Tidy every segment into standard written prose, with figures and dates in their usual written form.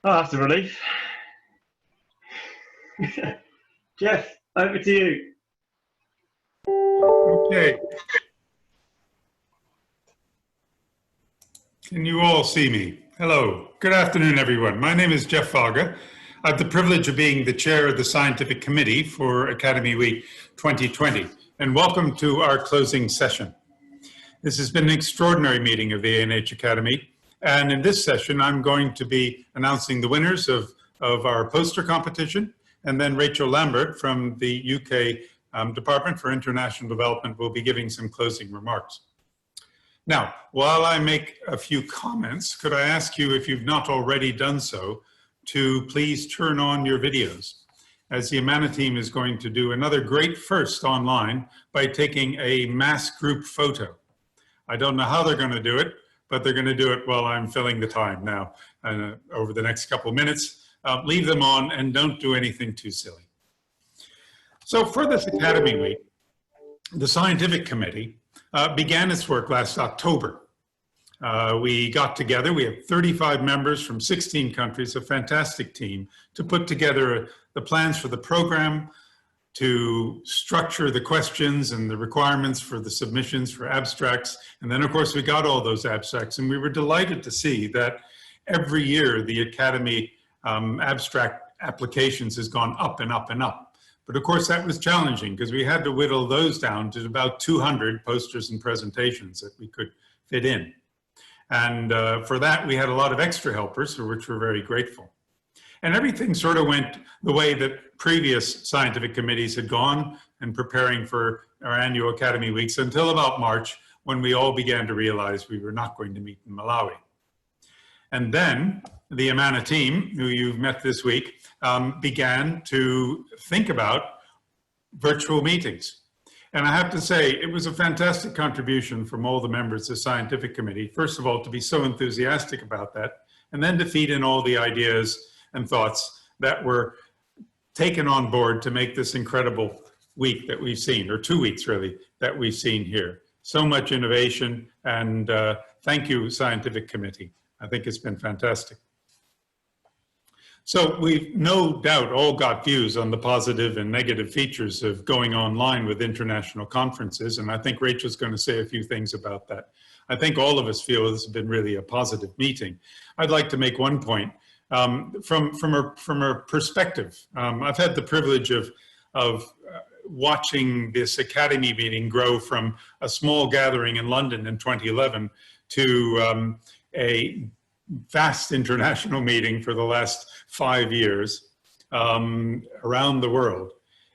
Oh, that's a relief. Jeff, over to you. Okay. Can you all see me? Hello. Good afternoon, everyone. My name is Jeff Faga. I have the privilege of being the chair of the Scientific Committee for Academy Week 2020, and welcome to our closing session. This has been an extraordinary meeting of the ANH Academy, and in this session, I'm going to be announcing the winners of our poster competition, and then Rachel Lambert from the UK Department for International Development will be giving some closing remarks. Now, while I make a few comments, could I ask you, if you've not already done so, to please turn on your videos, as the Amana team is going to do another great first online by taking a mass group photo. I don't know how they're going to do it, but they're going to do it while I'm filling the time now over the next couple of minutes. Leave them on and don't do anything too silly. So for this Academy Week, the Scientific Committee began its work last October. We got together, we have 35 members from 16 countries, a fantastic team, to put together the plans for the program, to structure the questions and the requirements for the submissions for abstracts. And then of course we got all those abstracts, and we were delighted to see that every year the Academy abstract applications has gone up and up and up. But of course that was challenging because we had to whittle those down to about 200 posters and presentations that we could fit in. And for that we had a lot of extra helpers, for which we're very grateful. And everything sort of went the way that previous scientific committees had gone in preparing for our annual Academy Weeks until about March, when we all began to realize we were not going to meet in Malawi. And then the Amana team, who you've met this week, began to think about virtual meetings. And I have to say, it was a fantastic contribution from all the members of the Scientific Committee, first of all, to be so enthusiastic about that, and then to feed in all the ideas and thoughts that were taken on board to make this incredible week that we've seen, or 2 weeks really, that we've seen here. So much innovation, and thank you, Scientific Committee. I think it's been fantastic. So we've no doubt all got views on the positive and negative features of going online with international conferences, and I think Rachel's going to say a few things about that. I think all of us feel this has been really a positive meeting. I'd like to make one point. From a perspective, I've had the privilege of watching this Academy meeting grow from a small gathering in London in 2011 to a vast international meeting for the last 5 years around the world.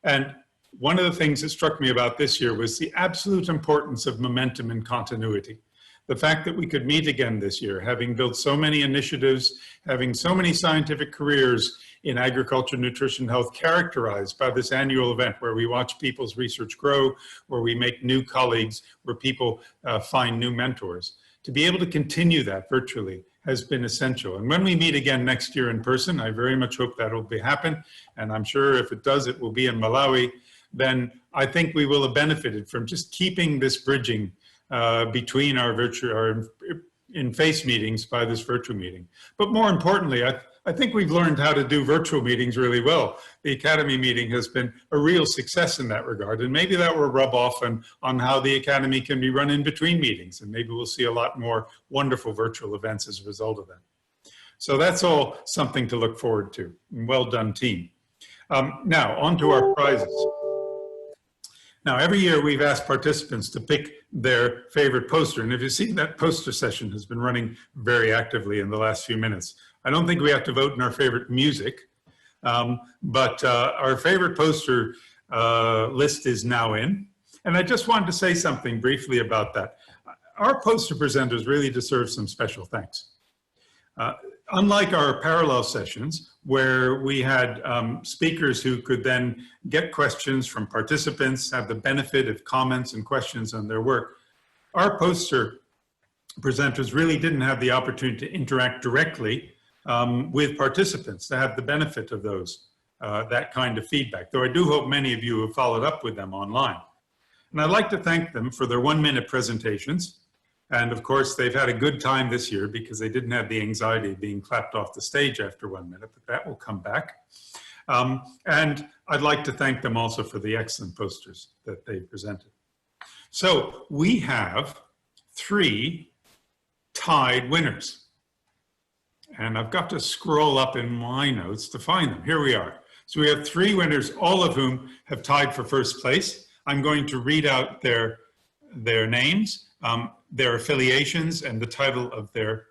And one of the things that struck me about this year was the absolute importance of momentum and continuity. The fact that we could meet again this year, having built so many initiatives, having so many scientific careers in agriculture, nutrition, health, characterized by this annual event where we watch people's research grow, where we make new colleagues, where people find new mentors. To be able to continue that virtually has been essential. And when we meet again next year in person, I very much hope that will happen. And I'm sure if it does, it will be in Malawi. Then I think we will have benefited from just keeping this bridging between our in-face meetings by this virtual meeting. But more importantly, I think we've learned how to do virtual meetings really well. The Academy meeting has been a real success in that regard, and maybe that will rub off on how the Academy can be run in between meetings, and maybe we'll see a lot more wonderful virtual events as a result of that. So that's all something to look forward to. Well done, team. Now, on to our prizes. Now, every year we've asked participants to pick their favorite poster, and if you see, that poster session has been running very actively in the last few minutes. I don't think we have to vote in our favorite music, but our favorite poster list is now in, and I just wanted to say something briefly about that. Our poster presenters really deserve some special thanks. Unlike our parallel sessions, where we had speakers who could then get questions from participants, have the benefit of comments and questions on their work, our poster presenters really didn't have the opportunity to interact directly with participants, to have the benefit of those, that kind of feedback, though I do hope many of you have followed up with them online. And I'd like to thank them for their 1-minute presentations, And of course, they've had a good time this year because they didn't have the anxiety of being clapped off the stage after 1 minute, but that will come back. And I'd like to thank them also for the excellent posters that they presented. So we have 3 tied winners. And I've got to scroll up in my notes to find them. Here we are. So we have 3 winners, all of whom have tied for first place. I'm going to read out their names, their affiliations, and the title of their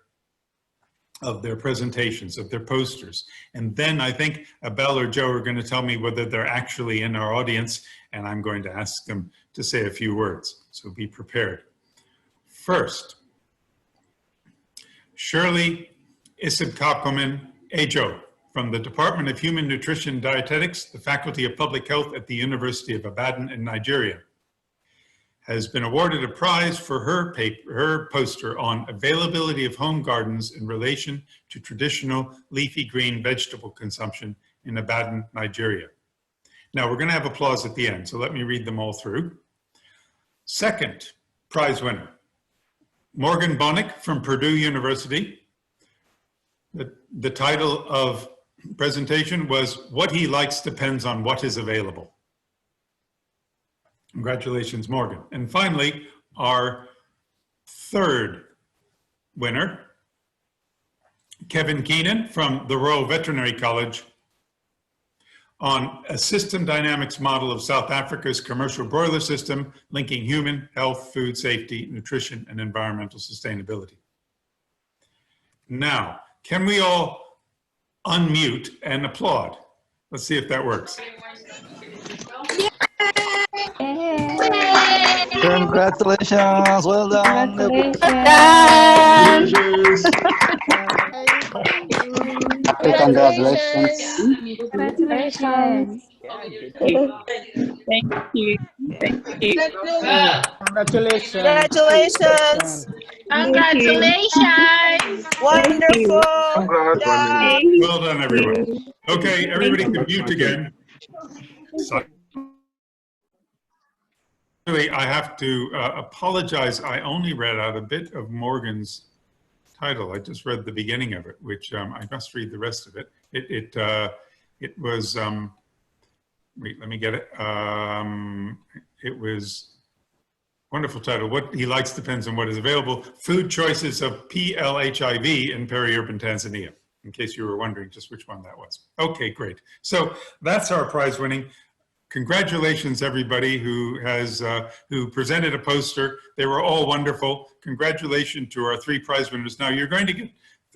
presentations, of their posters. And then I think Abel or Joe are going to tell me whether they're actually in our audience, and I'm going to ask them to say a few words. So be prepared. First, Shirley Isibkakomen Ejo from the Department of Human Nutrition and Dietetics, the Faculty of Public Health at the University of Ibadan in Nigeria, has been awarded a prize for her poster on availability of home gardens in relation to traditional leafy green vegetable consumption in Ibadan, Nigeria. Now we're going to have applause at the end, so let me read them all through. Second prize winner, Morgan Bonnick from Purdue University. The title of presentation was "What He Likes Depends on What Is Available." Congratulations, Morgan. And finally, our third winner, Kevin Keenan from the Royal Veterinary College, on a system dynamics model of South Africa's commercial broiler system linking human health, food safety, nutrition, and environmental sustainability. Now, can we all unmute and applaud? Let's see if that works. Congratulations, well done. Congratulations. Congratulations. Congratulations. Thank you. Thank you. Congratulations. Congratulations. Congratulations. Wonderful. Well done, everyone. Okay, everybody can mute again. So, I have to apologize. I only read out a bit of Morgan's title. I just read the beginning of it, which I must read the rest of it. It was, wait, let me get it. It was wonderful title. What he likes depends on what is available. Food choices of PLHIV in peri-urban Tanzania, in case you were wondering just which one that was. Okay, great. So that's our prize winning. Congratulations, everybody who has who presented a poster. They were all wonderful. Congratulations to our 3 prize winners. Now you're going to get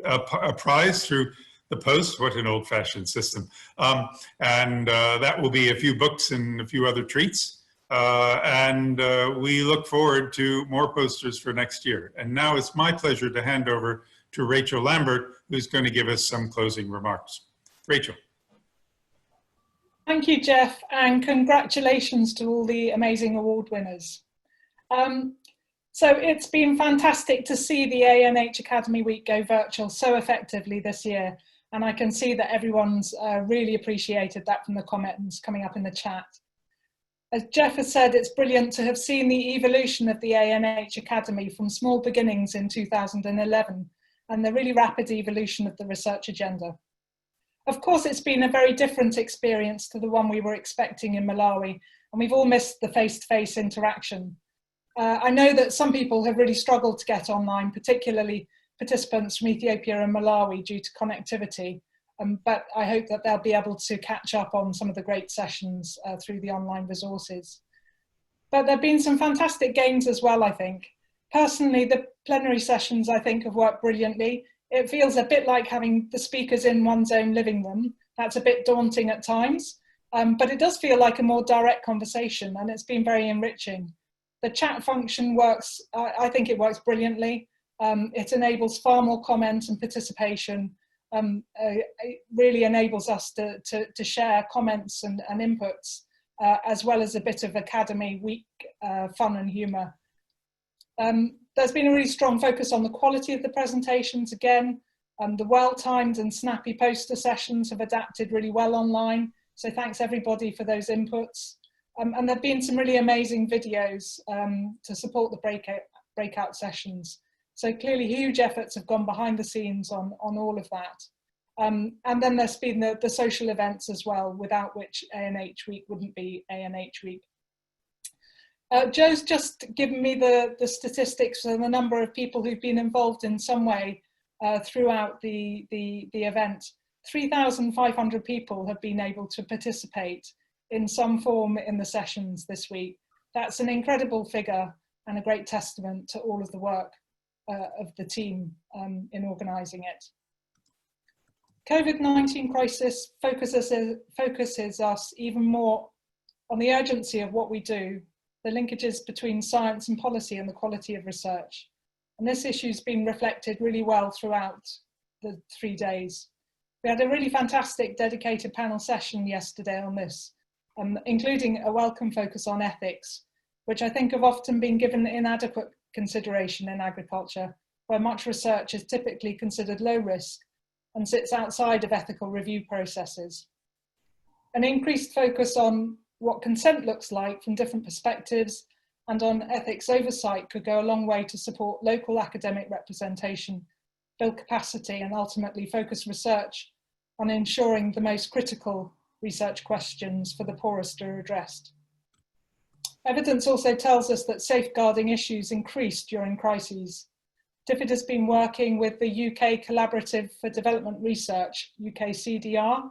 a prize through the post. What an old-fashioned system. That will be a few books and a few other treats. We look forward to more posters for next year. And now it's my pleasure to hand over to Rachel Lambert, who's going to give us some closing remarks. Rachel. Thank you, Jeff, and congratulations to all the amazing award winners. So it's been fantastic to see the ANH Academy Week go virtual so effectively this year, and I can see that everyone's really appreciated that from the comments coming up in the chat. As Jeff has said, it's brilliant to have seen the evolution of the ANH Academy from small beginnings in 2011 and the really rapid evolution of the research agenda. Of course, it's been a very different experience to the one we were expecting in Malawi, and we've all missed the face-to-face interaction. I know that some people have really struggled to get online, particularly participants from Ethiopia and Malawi due to connectivity, but I hope that they'll be able to catch up on some of the great sessions through the online resources. But there have been some fantastic gains as well, I think. Personally, the plenary sessions, I think, have worked brilliantly. It feels a bit like having the speakers in one's own living room. That's a bit daunting at times, but it does feel like a more direct conversation, and it's been very enriching. The chat function works, I think it works brilliantly. It enables far more comment and participation. It really enables us to share comments and inputs, as well as a bit of Academy Week fun and humour. There's been a really strong focus on the quality of the presentations again. The well-timed and snappy poster sessions have adapted really well online. So thanks everybody for those inputs. And there've been some really amazing videos to support the breakout sessions. So clearly huge efforts have gone behind the scenes on all of that. And then there's been the social events as well, without which ANH Week wouldn't be ANH Week. Joe's just given me the statistics and the number of people who've been involved in some way throughout the event. 3,500 people have been able to participate in some form in the sessions this week. That's an incredible figure and a great testament to all of the work of the team in organising it. COVID-19 crisis focuses us even more on the urgency of what we do, the linkages between science and policy and the quality of research. And this issue's been reflected really well throughout the 3 days. We had a really fantastic dedicated panel session yesterday on this, including a welcome focus on ethics, which I think have often been given inadequate consideration in agriculture, where much research is typically considered low risk and sits outside of ethical review processes. An increased focus on what consent looks like from different perspectives and on ethics oversight could go a long way to support local academic representation, build capacity, and ultimately focus research on ensuring the most critical research questions for the poorest are addressed. Evidence also tells us that safeguarding issues increase during crises. DFID has been working with the UK Collaborative for Development Research, UKCDR,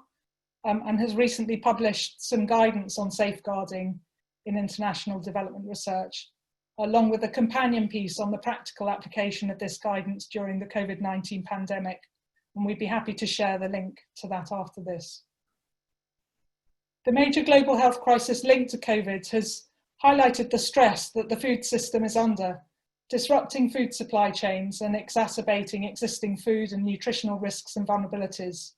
and has recently published some guidance on safeguarding in international development research, along with a companion piece on the practical application of this guidance during the COVID-19 pandemic. And we'd be happy to share the link to that after this. The major global health crisis linked to COVID has highlighted the stress that the food system is under, disrupting food supply chains and exacerbating existing food and nutritional risks and vulnerabilities.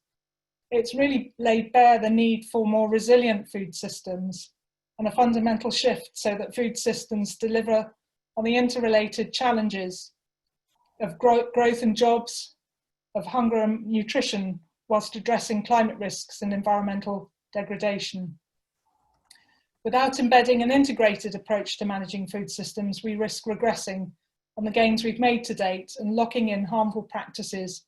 It's really laid bare the need for more resilient food systems and a fundamental shift so that food systems deliver on the interrelated challenges of growth and jobs, of hunger and nutrition, whilst addressing climate risks and environmental degradation. Without embedding an integrated approach to managing food systems, we risk regressing on the gains we've made to date and locking in harmful practices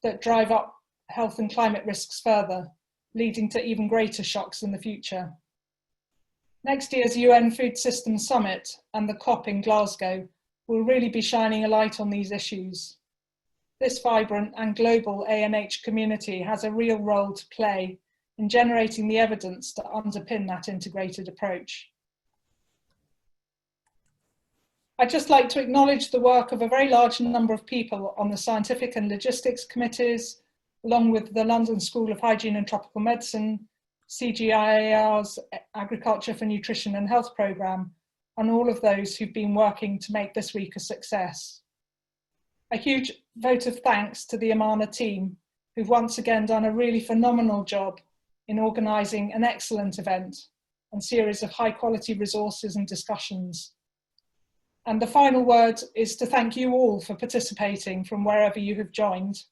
that drive up health and climate risks further, leading to even greater shocks in the future. Next year's UN Food Systems Summit and the COP in Glasgow will really be shining a light on these issues. This vibrant and global ANH community has a real role to play in generating the evidence to underpin that integrated approach. I'd just like to acknowledge the work of a very large number of people on the scientific and logistics committees, along with the London School of Hygiene and Tropical Medicine, CGIAR's Agriculture for Nutrition and Health programme, and all of those who've been working to make this week a success. A huge vote of thanks to the Amana team, who've once again done a really phenomenal job in organising an excellent event and series of high quality resources and discussions. And the final word is to thank you all for participating from wherever you have joined.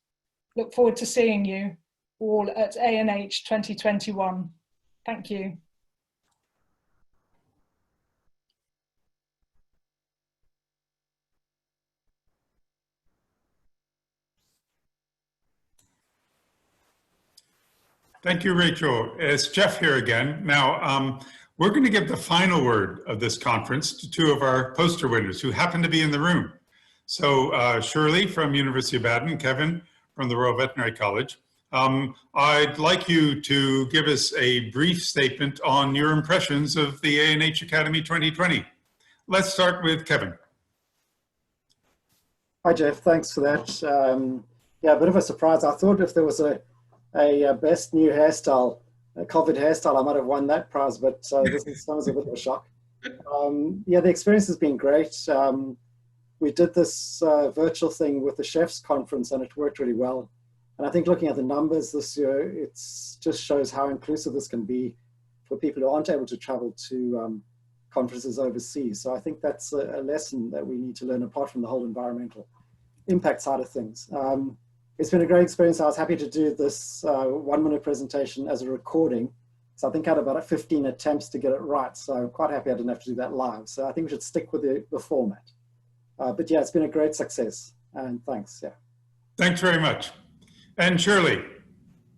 Look forward to seeing you all at ANH 2021. Thank you. Thank you, Rachel. It's Jeff here again. Now, we're going to give the final word of this conference to two of our poster winners who happen to be in the room. So Shirley from University of Baden, Kevin from the Royal Veterinary College. I'd like you to give us a brief statement on your impressions of the ANH Academy 2020. Let's start with Kevin. Hi, Jeff. Thanks for that. Yeah, a bit of a surprise. I thought if there was a best new hairstyle, a COVID hairstyle, I might have won that prize, but this was a bit of a shock. Yeah, the experience has been great. We did this virtual thing with the Chefs Conference and it worked really well. And I think looking at the numbers this year, it just shows how inclusive this can be for people who aren't able to travel to conferences overseas. So I think that's a lesson that we need to learn apart from the whole environmental impact side of things. It's been a great experience. I was happy to do this 1-minute presentation as a recording. So I think I had about 15 attempts to get it right. So I'm quite happy I didn't have to do that live. So I think we should stick with the format. But yeah, it's been a great success, and thanks. Yeah. Thanks very much. And Shirley,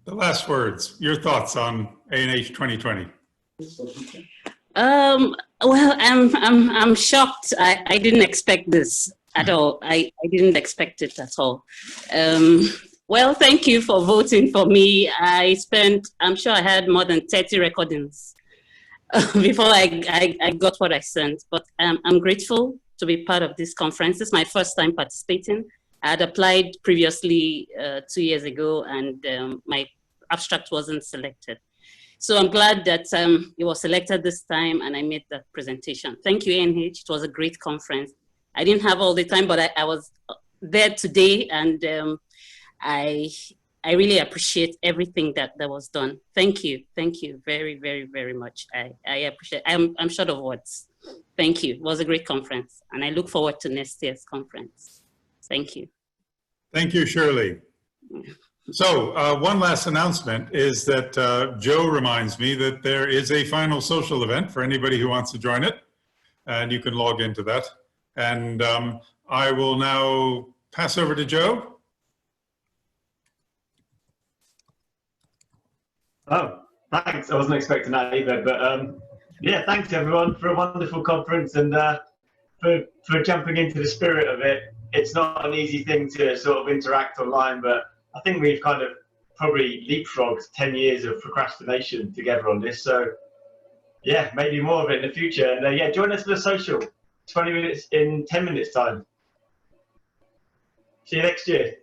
the last words, your thoughts on ANH 2020. Well, I'm shocked. I didn't expect this at all. I didn't expect it at all. Well, thank you for voting for me. I'm sure I had more than 30 recordings before I got what I sent, but I'm grateful to be part of this conference. This is my first time participating. I had applied previously 2 years ago, and my abstract wasn't selected. So I'm glad that it was selected this time, and I made that presentation. Thank you, ANH. It was a great conference. I didn't have all the time, but I was there today, and I really appreciate everything that was done. Thank you very, very, very much. I appreciate. I'm short of words. Thank you. It was a great conference, and I look forward to next year's conference. Thank you. Thank you, Shirley. So one last announcement is that Joe reminds me that there is a final social event for anybody who wants to join it, and you can log into that. And I will now pass over to Joe. Oh, thanks. I wasn't expecting that either, but yeah, thanks everyone for a wonderful conference and for jumping into the spirit of it. It's not an easy thing to sort of interact online, but I think we've kind of probably leapfrogged 10 years of procrastination together on this. So yeah, maybe more of it in the future. And yeah, join us for the social, 20 minutes in 10 minutes time. See you next year.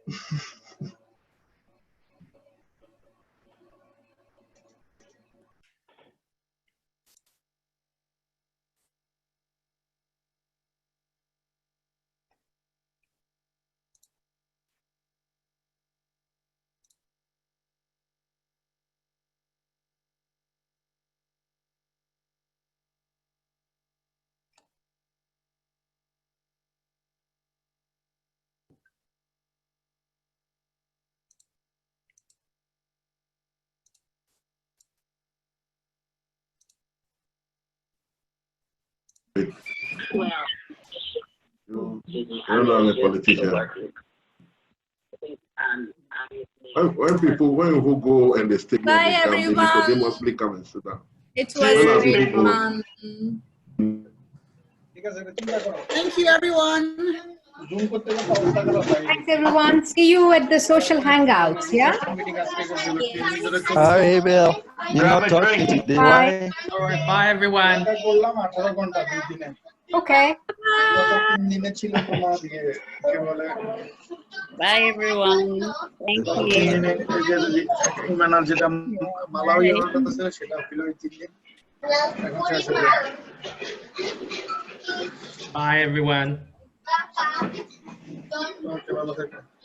I'm not a politician. When who go and they stay Bye, everyone. they mostly come and sit down. It was great fun. Thank you, everyone. Thanks, everyone. See you at the social hangouts, yeah? Hi, Bill. You're not talking today. Why? Bye, everyone. Okay. Bye, everyone. Thank you. Bye, everyone.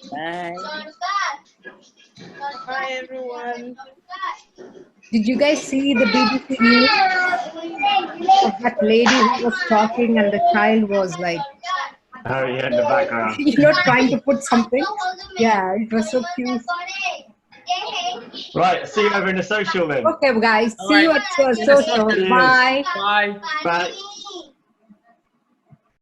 Bye. Bye, everyone. Did you guys see the BBC news of that lady who was talking and the child was like, Oh yeah, in the background. trying to put something? Yeah, it was so cute. Right, see you over in the social then. Okay, guys. See you at social. Cheers. Bye. Bye. Bye.